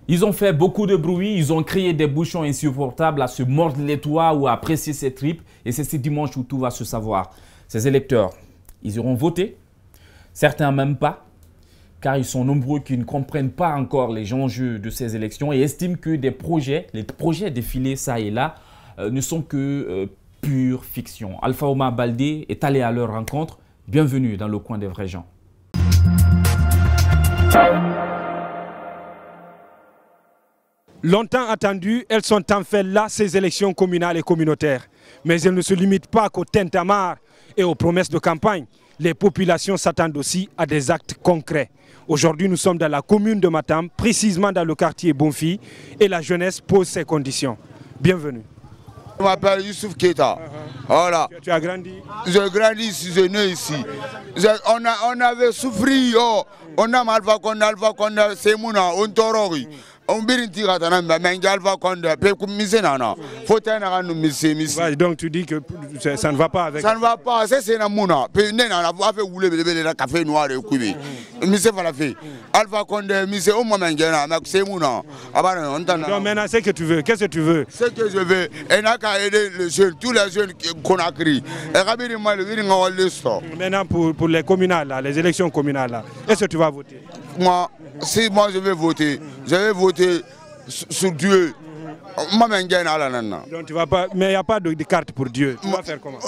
Ils ont fait beaucoup de bruit, ils ont créé des bouchons insupportables à se mordre les toits ou à presser ses tripes. Et c'est ce dimanche où tout va se savoir. Ces électeurs, ils iront voter, certains même pas, car ils sont nombreux qui ne comprennent pas encore les enjeux de ces élections et estiment que les projets défilés ça et là, ne sont que pure fiction. Alpha Omar Baldé est allé à leur rencontre. Bienvenue dans le coin des vrais gens. Longtemps attendues, elles sont en fait là, ces élections communales et communautaires. Mais elles ne se limitent pas qu'au tintamarre et aux promesses de campagne. Les populations s'attendent aussi à des actes concrets. Aujourd'hui, nous sommes dans la commune de Matam, précisément dans le quartier Bonfi, et la jeunesse pose ses conditions. Bienvenue. Je m'appelle Youssouf Keita. Voilà. Tu as grandi? J'ai grandi ici, je suis né ici. On avait souffert, on a Alpha Condé, c'est mon nom, on t'aurait. On birinti katana mais Alpha Condé pe kumise nana faut tenir nous mise. Donc tu dis que ça ne va pas avec. Ça ne va pas, c'est na mouna pe nena na va fait rouler le café noir et couper. Mise fala fait Alpha Condé mise au moment ngena mais c'est mouna. Abana on t'en. Donc maintenant c'est que tu veux, qu'est-ce que tu veux? Ce que je veux et n'a qu'à aider les jeunes, tous les jeunes qu'on a créés. Et rabiri mal vini ngawale sto. Maintenant pour les communales là, les élections communales là, est-ce que tu vas voter? Moi, si moi je vais voter sur Dieu. Donc tu vas pas, mais il n'y a pas de carte pour Dieu. Tu vas faire comment?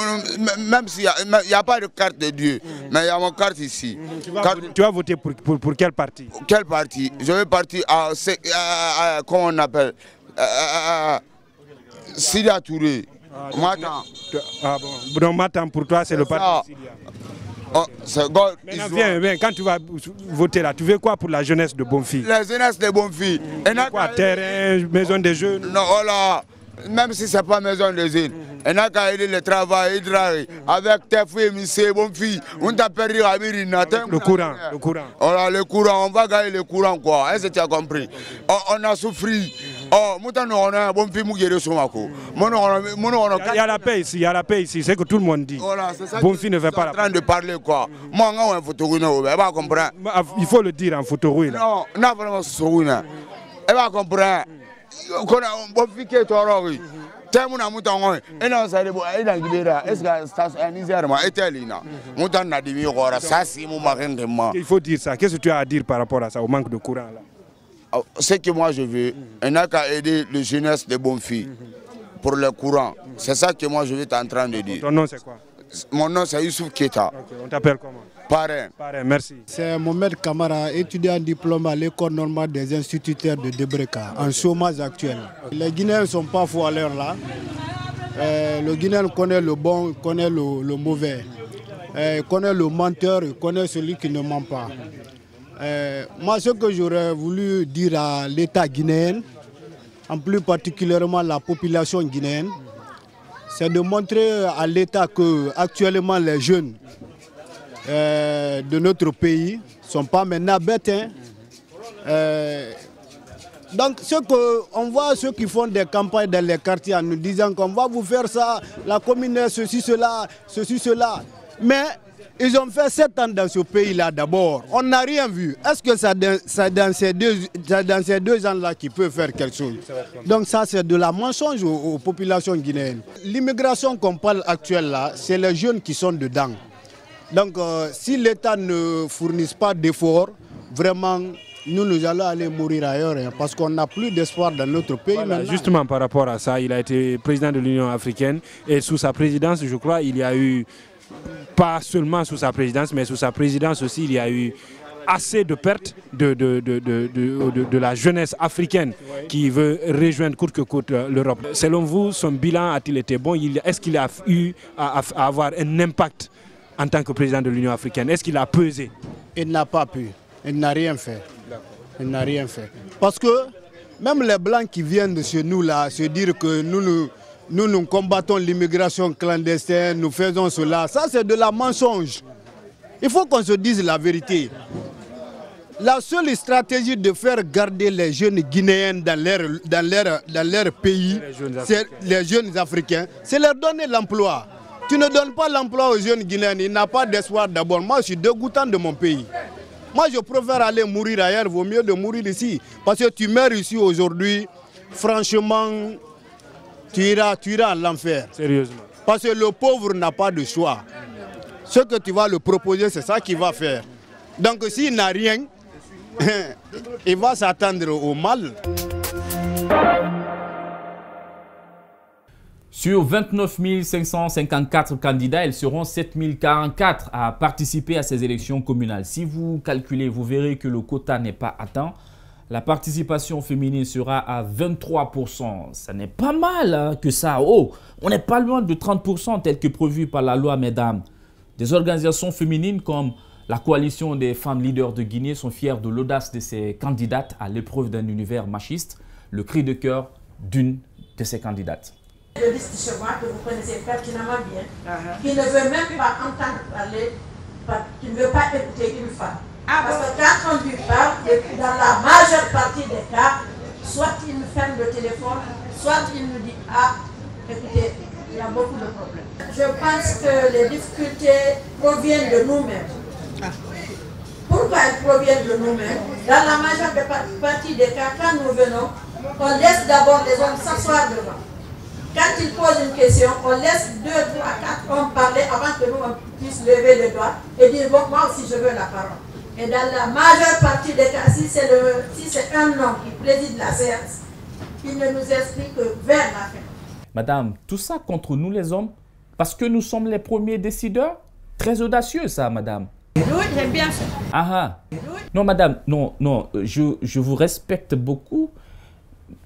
Même s'il n'y a pas de carte de Dieu, mais il y a mon carte ici. Tu vas voter pour quel parti? Quel parti? Je vais partir à comment on appelle Sidia Touré. Matam. Ah bon. Donc Matam pour toi c'est le parti Sidia. Oh, maintenant, viens, quand tu vas voter là, tu veux quoi pour la jeunesse de Bonfi? La jeunesse de Bonfi. Quoi, terrain, maison des jeunes? Non, voilà. Même si ce n'est pas maison des jeunes, on a qu'à aider le travail, avec tes filles, c'est Bonfi. On t'a perdu à le courant. Voilà, le courant, on va gagner le courant quoi. Est-ce que tu as compris? On a souffert. Oh, il y a la paix ici, c'est que tout le monde dit. Voilà, c'est ça. Bonfi ne fait pas la paix. En train de parler quoi. Moi, on va comprendre. Il faut le dire en photo. Non, non, vraiment, elle va comprendre. Bonfi qui est tort. Temuna mutango ena sare bo ina gibera eska station anizar ma etelina mutan na dimi gora ça c'est mon marin de moi. Il faut dire ça. Qu'est-ce que tu as à dire par rapport à ça, au manque de courant là? Ce que moi je veux, on a qu'à aider les jeunesses de Bonfi pour le courant. C'est ça que moi je vais en train de dire. Ton nom c'est quoi? Mon nom c'est Youssouf Keita. Okay, on t'appelle comment? Parrain. Parrain, merci. C'est Mohamed Kamara, étudiant en diplôme à l'école normale des instituteurs de Debreka, en chômage actuel. Les Guinéens ne sont pas fous à l'heure là. Le Guinéen connaît le bon, il connaît le mauvais. Il connaît le menteur, il connaît celui qui ne ment pas. Moi, ce que j'aurais voulu dire à l'État guinéen, en plus particulièrement la population guinéenne, c'est de montrer à l'État que actuellement les jeunes de notre pays ne sont pas maintenant bêtes. Donc on voit ceux qui font des campagnes dans les quartiers en nous disant qu'on va vous faire ça, la commune ceci, cela. Mais ils ont fait 7 ans dans ce pays-là d'abord. On n'a rien vu. Est-ce que c'est dans ces 2 ans-là qu'ils peuvent faire quelque chose? Donc ça, c'est de la mensonge aux populations guinéennes. L'immigration qu'on parle actuelle là, c'est les jeunes qui sont dedans. Donc si l'État ne fournit pas d'efforts, vraiment, nous allons aller mourir ailleurs hein, parce qu'on n'a plus d'espoir dans notre pays. Voilà, justement par rapport à ça, il a été président de l'Union africaine et sous sa présidence, je crois, il y a eu, pas seulement sous sa présidence, mais sous sa présidence aussi, il y a eu assez de pertes de la jeunesse africaine qui veut rejoindre coûte que coûte l'Europe. Selon vous, son bilan a-t-il été bon? Est-ce qu'il a eu à avoir un impact en tant que président de l'Union africaine? Est-ce qu'il a pesé? Il n'a pas pu. Il n'a rien fait. Il n'a rien fait. Parce que même les Blancs qui viennent de chez nous là, se dire que nous combattons l'immigration clandestine, nous faisons cela, ça c'est de la mensonge. Il faut qu'on se dise la vérité. La seule stratégie de faire garder les jeunes Guinéens dans leur pays, les jeunes Africains, c'est leur donner l'emploi. Tu ne donnes pas l'emploi aux jeunes Guinéens, il n'a pas d'espoir d'abord. Moi je suis dégoûtant de mon pays. Moi, je préfère aller mourir ailleurs, vaut mieux de mourir ici. Parce que tu meurs ici aujourd'hui, franchement, tu iras à l'enfer. Sérieusement. Parce que le pauvre n'a pas de choix. Ce que tu vas le proposer, c'est ça qu'il va faire. Donc s'il n'a rien, il va s'attendre au mal. Sur 29 554 candidats, ils seront 7 044 à participer à ces élections communales. Si vous calculez, vous verrez que le quota n'est pas atteint. La participation féminine sera à 23%. Ça n'est pas mal hein, que ça. Oh, on n'est pas loin de 30% tel que prévu par la loi, mesdames. Des organisations féminines comme la coalition des femmes leaders de Guinée sont fières de l'audace de ces candidates à l'épreuve d'un univers machiste. Le cri de cœur d'une de ces candidates. Le liste chez moi que vous connaissez pertinemment bien, qui ne veut même pas entendre parler, qui ne veut pas écouter une femme. Parce que quand on lui parle, dans la majeure partie des cas, soit il nous ferme le téléphone, soit il nous dit « Ah, écoutez, il y a beaucoup de problèmes ». Je pense que les difficultés proviennent de nous-mêmes. Pourquoi elles proviennent de nous-mêmes? Dans la majeure partie des cas, quand nous venons, on laisse d'abord les hommes s'asseoir devant. Quand ils posent une question, on laisse 2, 3, 4 hommes parler avant que nous on puisse lever le doigt et dire bon, moi aussi je veux la parole. Et dans la majeure partie des cas, si c'est un homme qui préside la séance, il ne nous explique que vers la fin. Madame, tout ça contre nous les hommes, parce que nous sommes les premiers décideurs? Très audacieux ça, madame. Oui, j'aime bien ça. Ah ah. Non, madame, non, je vous respecte beaucoup,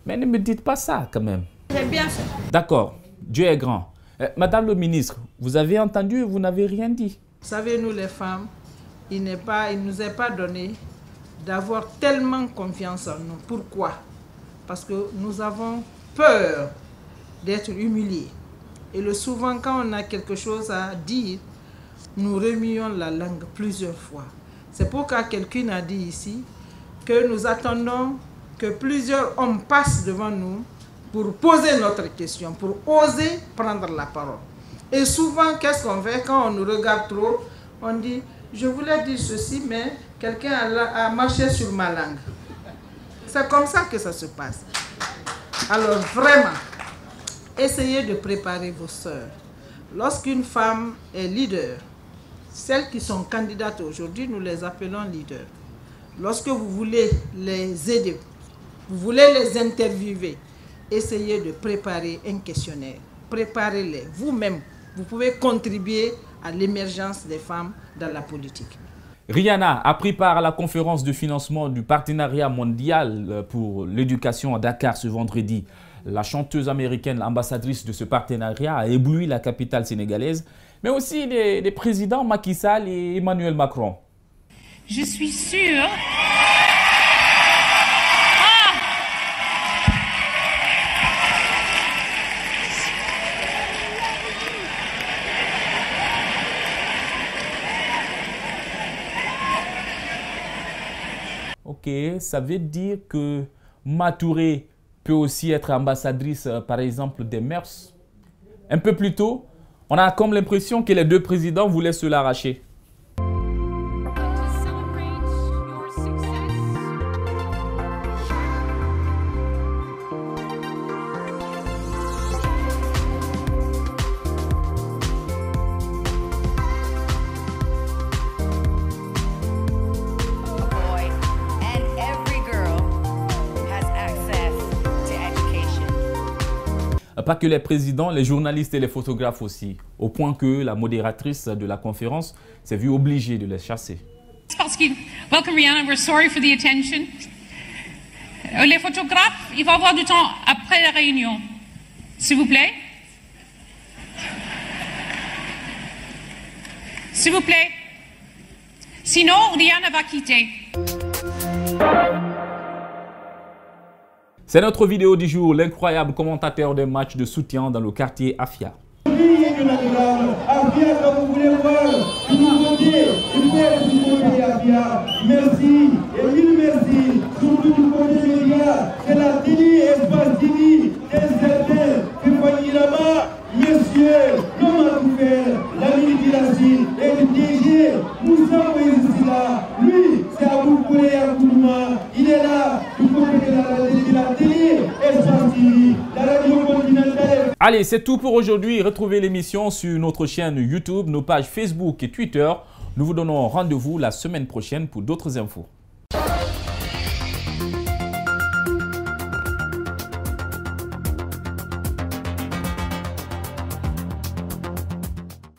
mais ne me dites pas ça quand même. J'aime bien ça. D'accord, Dieu est grand. Madame le ministre, vous avez entendu et vous n'avez rien dit. Vous savez, nous les femmes, il ne nous est pas donné d'avoir tellement confiance en nous. Pourquoi? Parce que nous avons peur d'être humiliés. Et souvent, quand on a quelque chose à dire, nous remuons la langue plusieurs fois. C'est pourquoi quelqu'un a dit ici que nous attendons que plusieurs hommes passent devant nous pour poser notre question, pour oser prendre la parole. Et souvent, qu'est-ce qu'on fait quand on nous regarde trop? On dit, je voulais dire ceci, mais quelqu'un a marché sur ma langue. C'est comme ça que ça se passe. Alors vraiment, essayez de préparer vos sœurs. Lorsqu'une femme est leader, celles qui sont candidates aujourd'hui, nous les appelons leaders. Lorsque vous voulez les aider, vous voulez les interviewer, essayez de préparer un questionnaire. Préparez-les vous-même. Vous pouvez contribuer à l'émergence des femmes dans la politique. Rihanna a pris part à la conférence de financement du partenariat mondial pour l'éducation à Dakar ce vendredi. La chanteuse américaine, l'ambassadrice de ce partenariat, a ébloui la capitale sénégalaise, mais aussi les présidents Macky Sall et Emmanuel Macron. Je suis sûre... Ok, ça veut dire que Matouré peut aussi être ambassadrice, par exemple, des mœurs. Un peu plus tôt, on a comme l'impression que les deux présidents voulaient se l'arracher. Pas que les présidents, les journalistes et les photographes aussi, au point que la modératrice de la conférence s'est vue obligée de les chasser. Welcome Rihanna, we're sorry for the attention. Les photographes, il va y avoir du temps après la réunion. S'il vous plaît. S'il vous plaît. Sinon, Rihanna va quitter. C'est notre vidéo du jour, l'incroyable commentateur des matchs de soutien dans le quartier Afia. Merci, et mille merci, surtout du côté média, c'est la Dini, espace Dini, des certains, que Fanyirama, monsieur, l'homme à tout faire, la ministre et le DG, Moussa Moïse là, lui, c'est il est là, du côté de la télé, Espace TV, la radio continentale. Allez, c'est tout pour aujourd'hui. Retrouvez l'émission sur notre chaîne YouTube, nos pages Facebook et Twitter. Nous vous donnons rendez-vous la semaine prochaine pour d'autres infos.